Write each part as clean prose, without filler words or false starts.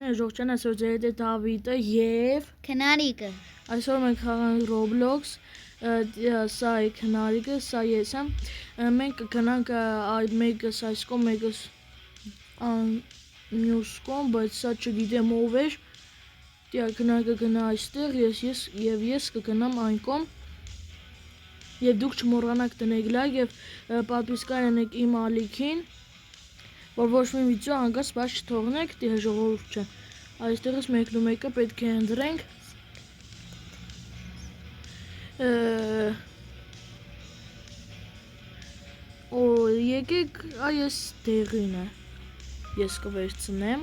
Ժողջան այսօր ձեր հետ է Դավիթը և Քնարիկը այսօր մենք խաղանք Roblox, սա է քնարիկը, սա ես եմ, մենք կգնանք այդ մեկս այս կողմ, մեկս մյուս կողմ, բայց սա չգիտեմ ով էր, քնարիկը գնա այստեղ, ես կգնամ այն կողմ, և դուք չմոռանաք տնեք լայք և պատվիսկա անեք իմ ալիքին, որ ոչ մի վիդեո անգամ սպասք չթողնեք, ժողովուրդ չէ, այստեղից մեկն ու մեկը պետք է ընտրենք, եկեք այս դեղին է, ես կվերցնեմ,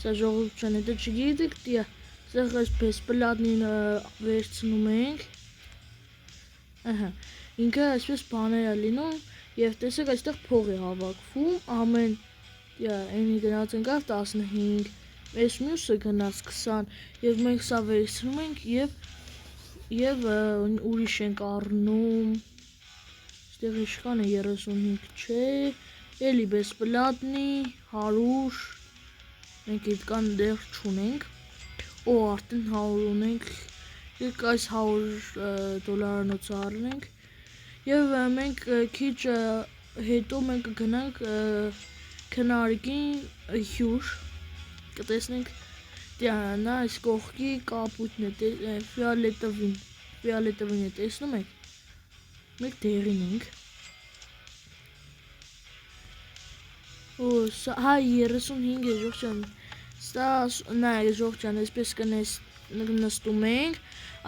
սա ժողովուրդ չեն, եթե չգիտեք, սեղ այս բեսպլատնին վերցնում ենք, ինքը այսպես բաներ է լինում, և տեսեք այստեղ փող է հավաքվում, ամեն այնի գնաց ընկավ 15, այս մյուսը գնաց 20, և մենք սա վերցնում ենք և ուրիշ ենք առնում, այստեղ իշխան է 35 չէ, էլի բեսպլատնի 100, մենք իդկան դեղ չունենք, արդեն 100 ունենք, եք այս $100 առնենք, և մենք քիչ հետո մենք կգնանք քնարիկին հյուր, կտեսնենք նա այս կողքի կապույտն է, ֆիալետովին է, տեսնում եք, մենք դեղին ենք, հա 35 է ժողջան, ժողջան, այսպես նստում ենք,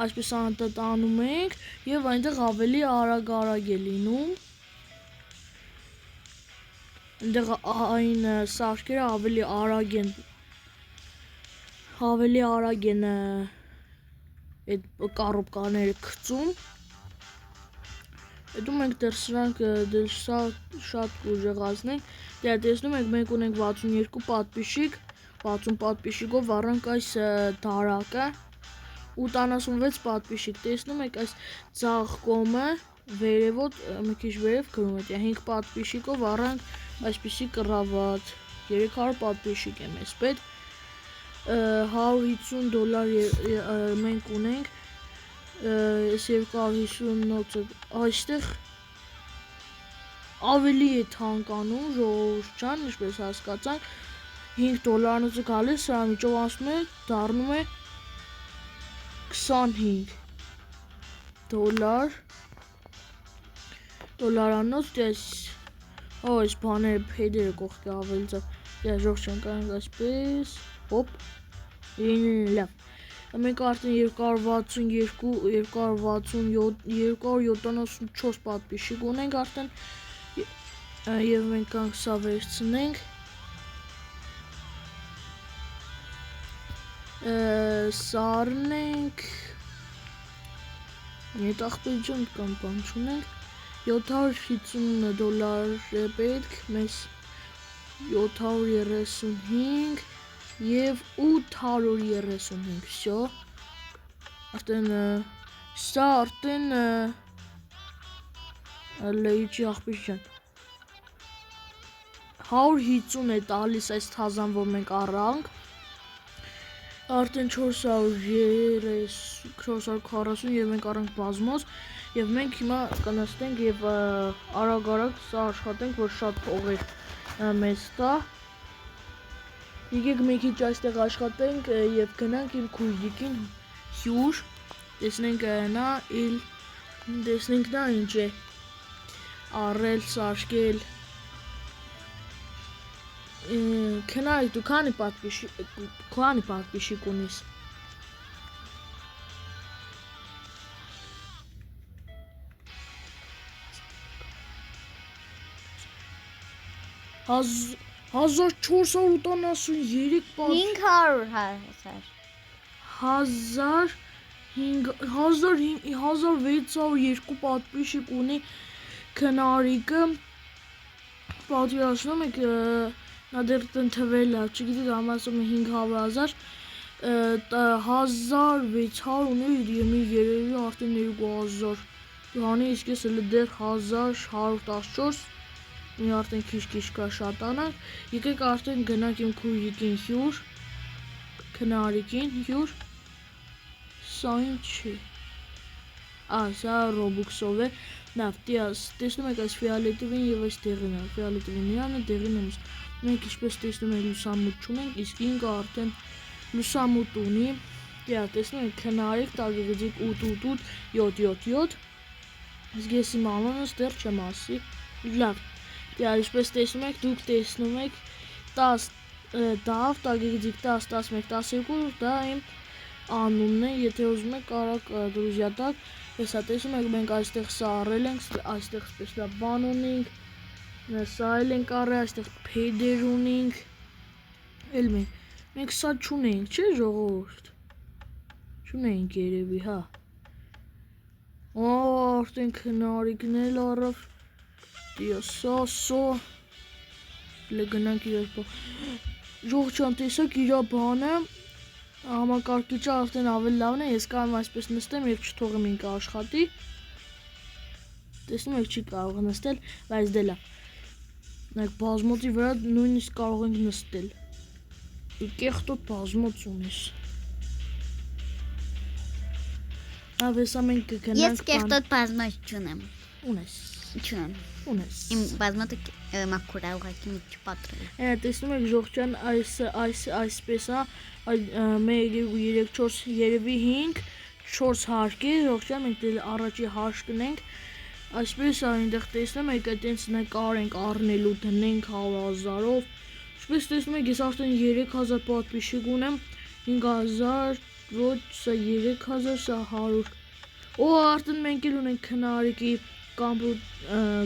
այսպես անում ենք և այնտեղ ավելի արագ է լինում, այնտեղ այն սարքերը ավելի արագ են այդ կառոպկաները գցում, հետո մենք դեռ սրանք շատ կուժեղացնենք, տեսնում եք մենք ունենք 62 պատվիշիկ, 60 պատվիշիկով առանք այս դարակը, 86 պատվիշիկ, տեսնում եք այս ձախ կողմը, վերևոտ, մի քիչ վերև գրում է, 5 պատվիշիկով առանք այսպիսի կռավատ, 300 պատվիշիկ է մեզ պետք, $150 մենք ունենք, այս 250-ը, այստեղ ավելի է թանկանում, ժողովուրդ ջան, ինչպես հասկացանք, $5-ը գալիս, սրա միջով անցնում է, դառնում է $25, դոլարանոց, այս բաները փեդերը կողքի ավելի ծավ, ժողջան կանք այսպես, հոպ, լավ, մենք արդեն 274 պատվիշիկ ունենք արդեն, և մենք կանք սա վերցնենք, սա առնենք, այդ աղբեջան կամ բան չունենք, $750 է պետք, մեզ 735 և 835, վсё, սա արդեն լեյջի աղբեջան, 150 է տալիս այս թազան, որ մենք առանք, արդեն 440 և մենք առանք բազմոց, և մենք հիմա կնստենք և արագ սա աշխատենք, որ շատ փողեր մեզ տա, եկեք մի քիչ այստեղ աշխատենք և գնանք իմ քույրիկին հյուր, տեսնենք նա ինչ է առել, սարքել, քնարիկ դու քանի պատվիշիկ ունիս, $1483 1602 պատվիշիկ ունի քնարիկը, պատվիրացնում եք, նա դեռ տնթվել է, չգիտեք ամասում է 500,000, 1600 ունի և մի երևի արդեն 2000, հանի իսկ ես էլ դեռ 1114, մի արդեն քիչ կա շատանանք, եկեք արդեն գնանք իմ քույրիկին հյուր, քնարիկին հյուր, սա ինչ է, սա Robux-ով է, նավ, տեսնում եք այս ֆիալետովին և այս դեղին է, ֆիալետովին իրանը, դեղին եմս, մենք ինչպես տեսնում եք լուսամուտ չունենք, իսկ ինքը արդեն լուսամուտ ունի, տեսնում եք քնարիկ, տագեղիձիկ 8, իսկ ես իմ անունս դեռ չեմ ասի, լավ, ինչպես տեսնում եք, դուք տեսնում եք 10 դավ, տագեղիձիկ 10, 11, 12, դա իմ անունն է, եթե ուզում եք կարակ դրուզյա տակ, հեսա տեսնում եք մենք այստեղ սա առել ենք, այստեղ սպեսլա բան ունենք, սա էլ ենք առել, այստեղ փեդեր ունենք, էլ մենք սա չունենք, չէ ժողովուրդ, չունենք երևի, հա, արդեն քնարիկն էլ առավ, սա, գնանք իրար բան, ժողջան տեսակ իրա բանը, համակարգիչը արդեն ավել լավն է, ես կարող եմ այսպես նստեմ և չթողեմ ինքը աշխատի, տեսնում եք չի կարող նստել, բայց դե լավ, բազմոցի վրա նույնիսկ կարող ենք նստել, կեղտոտ բազմոց ունես, հեսա մենք կգնանք Ես կեղտոտ բազմոց չունեմ, ունես, իմ բազմոտը մաքուր է ուղղակի մի չպատրել տեսնում եք ժողջան այսպես է, 1, 2, 3, 4, երևի 5, 4 հարկ է, ժողջան մենք առաջի հաշկն ենք, այսպես այնտեղ տեսնում եք, այտենց նկար ենք առնելու դնենք 100,000-ով, ինչպես տեսնում եք, ես արդեն 3000 պատպիշիկ ունեմ, 5000, ոչ, սա 3000, սա 100, արդեն մենք էլ ունենք քնարիկի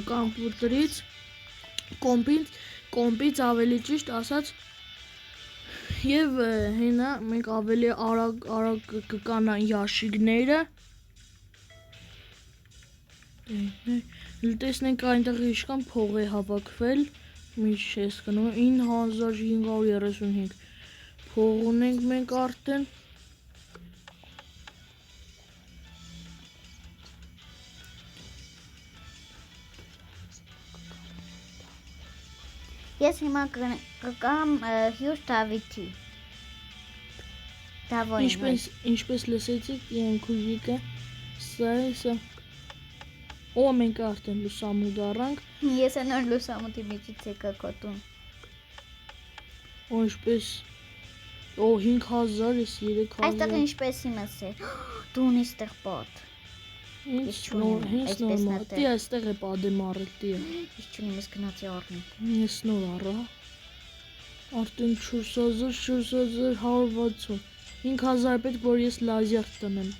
կամպյուտրից, կոմպից ավելի ճիշտ ասած, և հենա մենք ավելի արագ կկանան յաշիգները, տեսնենք այնտեղ իշկան փող է հավաքվել, միշ ես կնում, 9535 փող ունենք մենք արդեն, Ես հիմա կգամ հյուր Դավիթի Ինչպես լսեցիք իմ քույրիկը, սա մենք արդեն լուսամուտ առանք, Ես նոր լուսամուտի միջից եկա կոտում ինչպես 5000, ես 3000 Այստեղ ինչպես իմս է, դու ունիս տեղ պատ Հենց նորմալ, տիա այստեղ է պատեմ առել, տիա Ես չունիմ, ես գնացի առնեմ Ես նոր առա, արդեն 4160, 5000 պետք որ ես լազեր տնեմ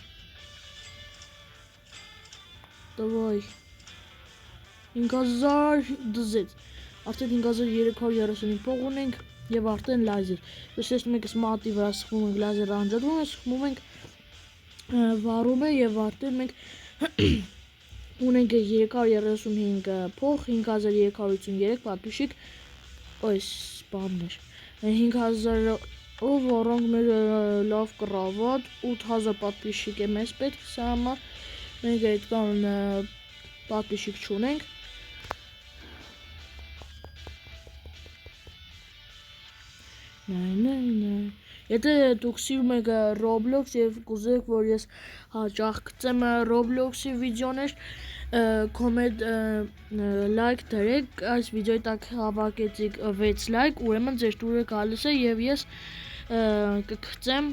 Դվայ 5000 դզեց, արդեն 5335 փող ունենք և արդեն լազեր Ես տեսնում եք մատի վրա սխմում ենք լազերը անջատվում է, սխմում ենք վառում է և արդեն մենք ունենք 335 փող, 5353 պատպիշիկ, այս բաններ, 5000-ով առանք մեր լավ կրավատ, 8000 պատպիշիկ է մեզ պետք սա համար, մենք այդքան պատպիշիկ չունենք, Եթե դուք սիրում եք Roblox և կուզեք, որ ես հաճախ գծեմ Roblox-ի վիդեոներ, կոմենտ լայք դրեք, այս վիդեոյի տակ հավաքեցիք 6 լայք, ուրեմն ձեր տուրը գալիս է և ես կգծեմ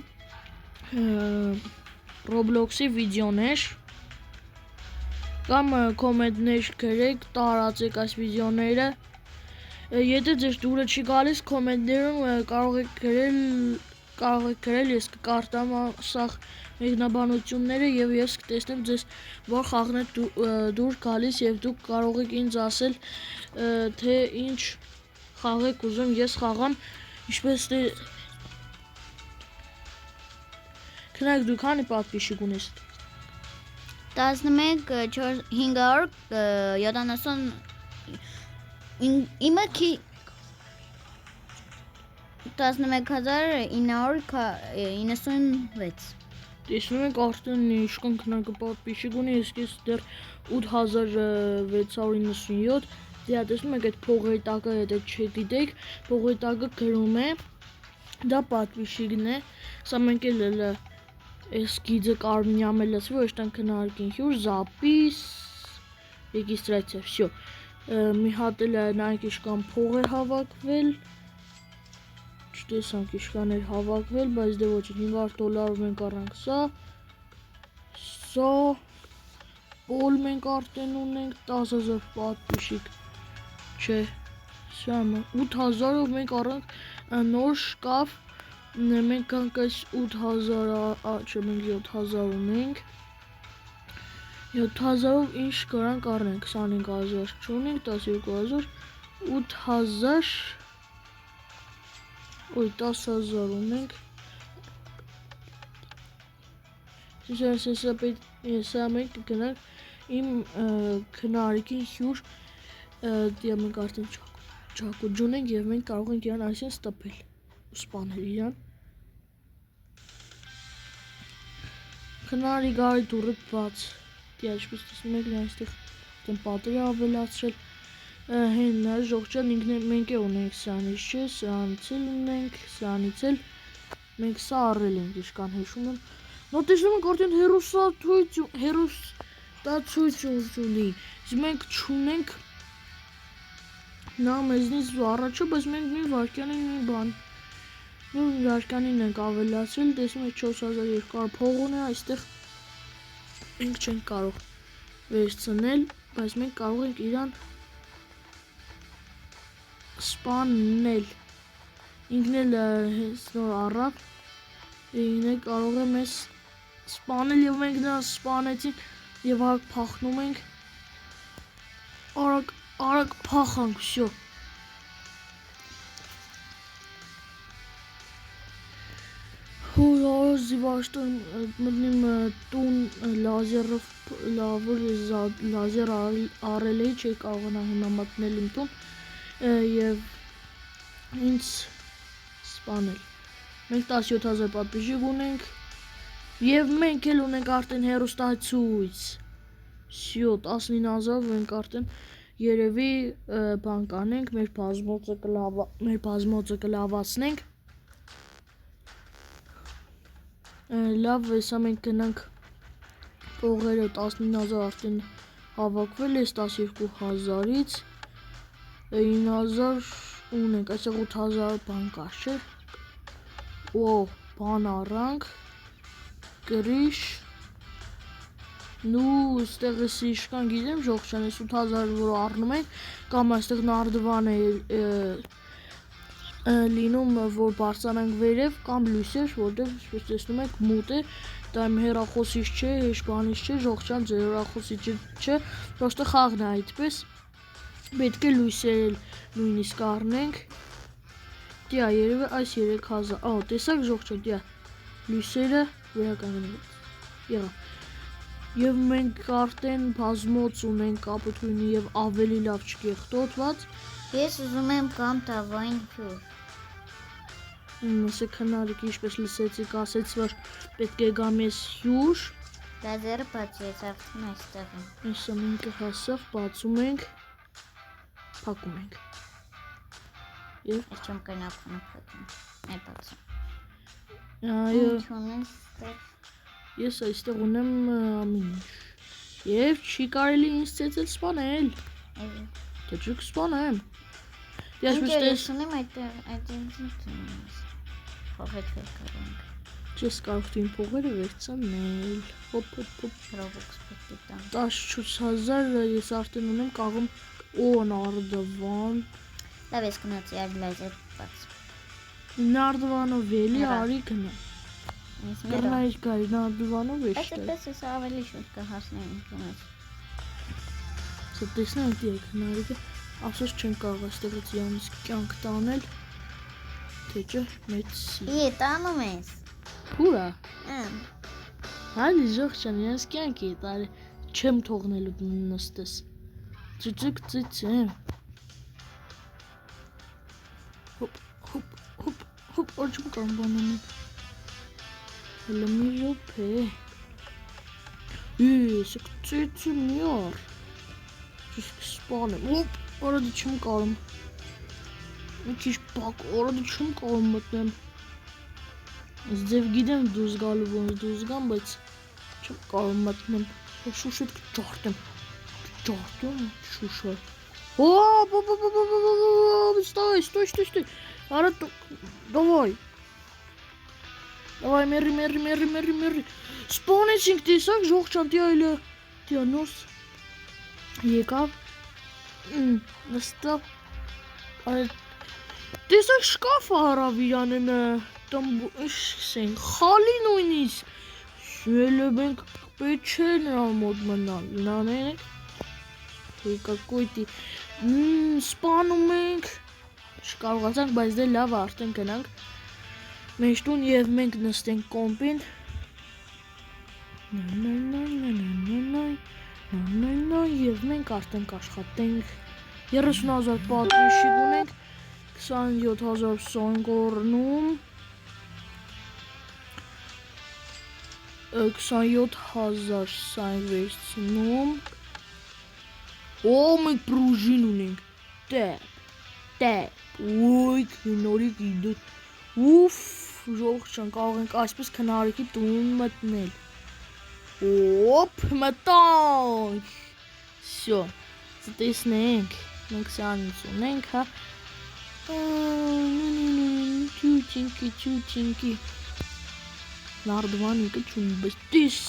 Roblox-ի վիդեոներ, կամ կոմենտներ գրեք, տարածեք այս վիդեոները, եթե ձեր տուրը չի գալիս, կոմենտներում կարող եք գրել, ես կկարտամ սաղ մեկնաբանությունները և ես կտեսնեմ ձեզ որ խաղն է դուր գալիս և դուք կարող եք ինձ ասել, թե ինչ խաղ եք ուզում ես խաղամ, ինչպես քնայք դու քանի պատպիշիկ ունես 11 570 Իմը 11996 Տեսնում եք արդեն իշկան քնակը պատպիշիկ ունի, ես դեռ 8697 Դե տեսնում եք այդ փողերի տակը եթե չգիտեք, փողերի տակը գրում է դա պատվիշիգն է, սա մենք էլ այս գիծը կարմնյամ է լսվում, ոչ տան քննարկին հյուր, զապիս, ռեգիստրացիա, всё։ Մի հատ էլ նայեք իշքան փող է հավաքվել, չտեսանք իշքան էր հավաքվել, բայց դե ոչ $500 մենք առանք սա, պոլ մենք արդեն ունենք, 10,000 պատվիշիկ, չէ, սյամը, 8,000-ով մենք առանք նոր շկաֆ, մենք կանք այս 8,000, չէ, մենք 7,000 ունենք, 7,000-ով ինչ կարանք առնենք, 25,000 չունենք, 12,000, 8,000, ոյ 10,000 ունենք, Սա մենք կգնանք իմ քնարիքին հյուր, դիա մենք արդեն ճակուջ ունենք և մենք կարող ենք իրան այսինչ ստպել ու սպանել իրան։ Քնարի գարի դուրը բաց, դիա ինչպես տեսնում եք այստեղ պատերը ավելացրել, հեն ժողջան մենք է ունենք սրանից չէ, սրանից էլ ունենք, սրանից էլ մենք սա առել ենք իշքան հեշում եմ, նո տեսնում ենք արդեն հերոստացույցություն ունի, մենք չունենք նա մեզնից առաջը, բայց մենք մի վարկյանին մի բան, մի վարկյանին ենք ավելացրել, տեսնում եք 4,200 փող ունի, այստեղ մենք չենք կարող վերցնել, բայց մենք կարող ենք իրան սպանել, ինքն էլ հենց նոր առավ, ինքն կարող է մեզ սպանել և մենք նրան սպանեցինք և արագ փախնում ենք, արագ փախանք, всё։ Հույ զիվաշտը մտնիմ տուն լազեր առել էի, չէի կարողանա հիմա մտնել իմ տուն և ինձ սպանել։ Մենք 17,000 պատվիշիկ ունենք և մենք էլ ունենք արդեն հերոստացույց, всё, 19,000 մենք արդեն երևի բան կանենք, մեր բազմոցը կլավացնենք, լավ, հեսա մենք գնանք փողերը 19,000 արդեն հավաքվել է 12,000-ից, 9,000 ունենք, այսեղ 8,000 բան կար, չէ, բան առանք, գրիշ, նու ստեղ ես իշքան գիտեմ ժողջան, ես 8,000 որ առնում ենք, կամ այստեղ նարդվան է լինում, որ բարձրանանք վերև, կամ լույսեր, որտեղ ինչպես տեսնում եք մութ է, դա իմ հեռախոսից չէ, հեչ բանից չէ, ժողջան ձեր հեռախոսից չէ, պրոստը խաղն է այդպես, պետք է լույսեր նույնիսկ առնենք, դիա երևի այս 3,000, տեսակ ժողջան, դիա լույսերը վերականգնված եղա, և մենք արդեն բազմոց ունենք կապույտունի և ավելի լավ չկեղտոտված, Ես ուզում եմ կամ տավային հյուր, Ասեք քնարիք ինչպես լսեցիք ասեց, որ պետք է գամ ես հյուր, լազերը բացեց արդեն այստեղ եմ, այսա մենք հասավ, բացում ենք, փակում ենք, և ես չեմ կնակում փակում, է բացում, այո, ունեն ստեղ, ես այստեղ ունեմ ամին ինչ, և չի կարելի ինձ ծեծել սպանել, թե չուք սպանեմ, ես ունեմ այդ ինձ փողետ վերկարենք, չես կարող դու իմ փողերը վերցնել, հոպ, Robux պետք է տամ, 14,000 ես արդեն ունեմ, կաղում նարդվան, լավ ես գնացի այլ լազեր բաց, նարդվանով էլի արի գնա, կռնայիչ գարի նարդվանով այս էպես ես ավելի շուտ կհասնեմ ինքնուս, սա տեսնենք դիեք հնարիքը, ասոս չեն կարող այստեղից յանից կյանք տանել, թե չէ մեծի, տանում ես, հուրա, հալի ժողջան յանից կյանք է տարի, չեմ թողնելու դու նստես, ծիծիկ ծիծեմ, հոպ, արջում կամ բանանում, հելը մի ժոպ է, ես եք ծիծում յար, չսկ սպանեմ, հոպ, Օրը չեմ կարում։ Մի քիչ բակ, օրը չեմ կարում մտնեմ։ Ձև գիտեմ դուրս գալու ոնց դուրս գամ, բայց չեմ կարող մտնեմ։ Շուշը կճարտեմ։ Շուշը։ Стой. Ара, давай. Давай, մերի։ Սպանեցինք, տեսակ, ժողջանտի այլը դիանոս եկավ, նստավ, տեսակ շկաֆը հարավ իրանենը, ինչ խալի նույնիսկ, շուելը մենք պետ չէ նրա մոտ մնալ, նանենք, սպանում ենք, չկարողացանք, բայց դե լավ արդեն գնանք, մեջտուն և մենք նստենք կոմպին, և մենք արդեն կաշխատենք 30,000 պատվիշիկ ունենք 27,000 գորնում 27,000 սայն վերցնում մենք պրուժին ունենք տեպ ոյ քնորիկ իդոտ ուֆ ժողջան կարող ենք այսպես քնարիքի տուն մտնել Օպ, մտանք, սյո, տեսնենք, մենք սանից ունենք, հա, ճուճինքի, նարդվանիկը չունի, բայց տիս,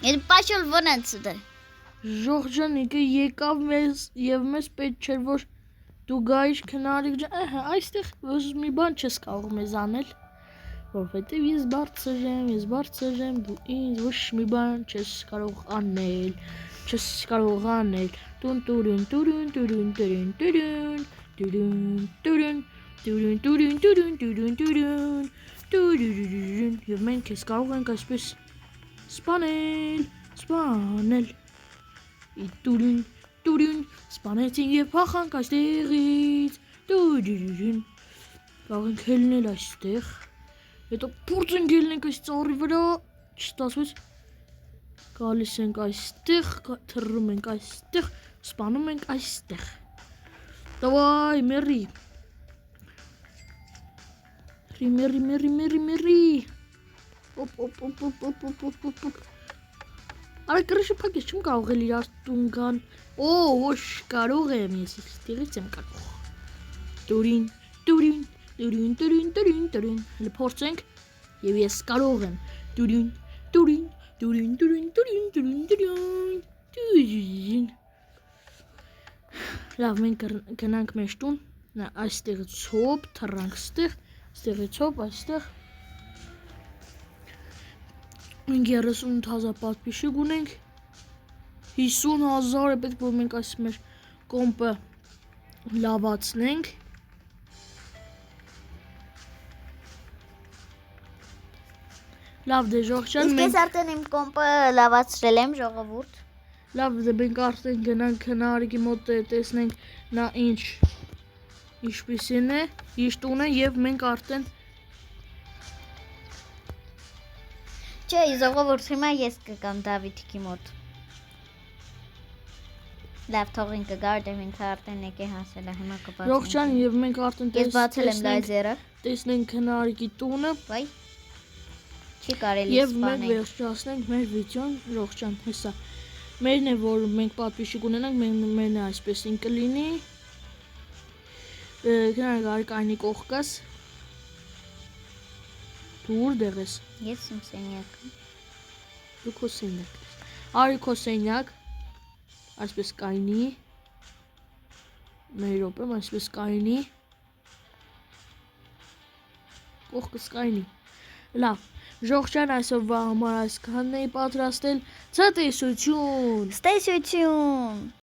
Եվ պաշել վնենց դե, ժողջանիկը եկավ մեզ և մեզ պետ չէր, որ դու գայիշ քնարիք ջան, այստեղ մի բան չես կարող մեզ անել, որովհետև ես բարձր եմ, դու ինձ ոչ մի բան չես կարող անել, և մենք ես կարող ենք այսպես սպանել, սպանեցին և փախանք այստեղից, կարող ենք հելնել այստեղ, հետո փորձ ենք ելնենք այս ծառի վրա, չստացվեց, գալիս ենք այստեղ, թռում ենք այստեղ, սպանում ենք այստեղ, դավայ, մերի, արա կրիշը պակես չեմ կարող էլ իրար տուն գան, ոչ կարող եմ, ես ստեղից եմ կարող, տուրին, հələ փորձենք և ես կարող եմ, տուրին, լավ մենք գնանք մեզ տուն, այստեղից հոպ, թռանք ստեղ, ստեղից հոպ, այստեղ, մենք 38,000 պատվիշիկ ունենք, 50,000 է պետք որ մենք այս մեր կոմպը լավացնենք, լավ դե ժողջան Իսկ ես արդեն իմ կոմպը լավացրել եմ ժողովուրդ Լավ դե մենք արդեն գնանք քնարիքի մոտ տեսնենք նա ինչպիսին է, ինչ տուն է և մենք արդեն Չէ, ժողովուրդ հիմա ես կգամ Դավիթիկի մոտ Լավ թողին կգար դեմ ինքը արդեն եկե հասել է հիմա կբացենք Ժողջան և մենք արդեն Ես բացել եմ լայզերը տեսնենք քնարիքի տունը Վայ Չի կարելի Եվ սպանել մենք վերջացնենք մեր վիդեոն Ժողջան հեսա Մերն է որ մենք պատվիշիկ ունենանք մերն է այսպեսին կլինի Քնարիք արիք այնի կողքս Դու ուրդեղ ես Ես իմ սենյակը Դու քո սենյակ Արի քո սենյակ Այսպես կայնի Մեր րոպեմ այսպես կայնի Կողքս կայնի Լավ Ժողջան այսօրվա համար այսքանն էի պատրաստել Ցտեսություն Ստեսություն